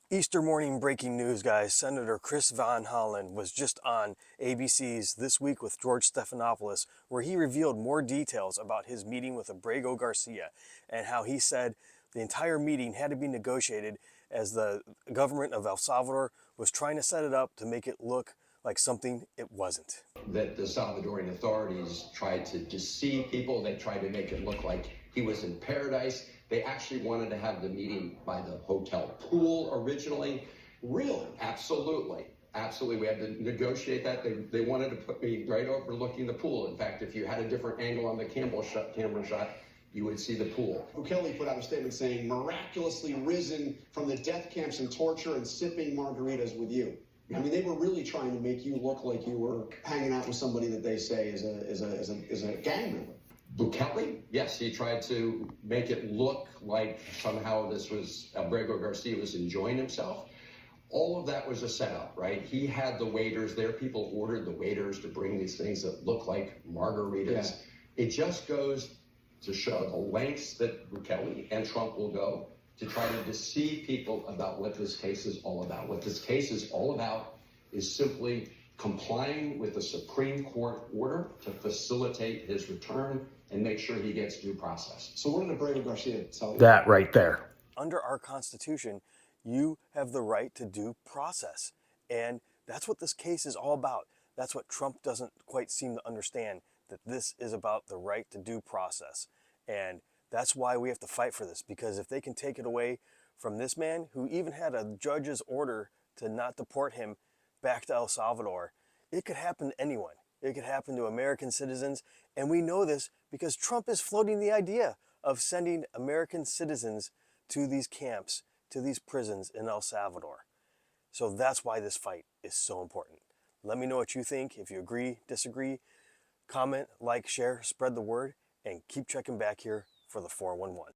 Easter morning breaking news, guys. Senator Chris Van Hollen was just on ABC's This Week with George Stephanopoulos, where he revealed more details about his meeting with Abrego Garcia and how he said the entire meeting had to be negotiated as the government of El Salvador was trying to set it up to make it look like something it wasn't. That the Salvadoran authorities tried to deceive people. They tried to make it look like he was in paradise. They actually wanted to have the meeting by the hotel pool originally. Really? Absolutely. Absolutely. We had to negotiate that. They wanted to put me right overlooking the pool. In fact, if you had a different angle on the camera shot, you would see the pool. Bukele put out a statement saying, miraculously risen from the death camps and torture and sipping margaritas with you. I mean, they were really trying to make you look like you were hanging out with somebody that they say is a gang member. Bukele, yes, he tried to make it look like somehow this was Abrego Garcia was enjoying himself. All of that was a setup, right? He had the waiters there. People ordered the waiters to bring these things that look like margaritas. Yeah. It just goes to show the lengths that Bukele and Trump will go to try to deceive people about what this case is all about. What this case is all about is simply complying with the Supreme Court order to facilitate his return and make sure he gets due process. So what did Abrego Garcia tell you? That right there. Under our Constitution, you have the right to due process. And that's what this case is all about. That's what Trump doesn't quite seem to understand, that this is about the right to due process. And that's why we have to fight for this, because if they can take it away from this man, who even had a judge's order to not deport him back to El Salvador, it could happen to anyone. It could happen to American citizens, and we know this because Trump is floating the idea of sending American citizens to these camps, to these prisons in El Salvador. So that's why this fight is so important. Let me know what you think. If you agree, disagree, comment, like, share, spread the word, and keep checking back here for the 411.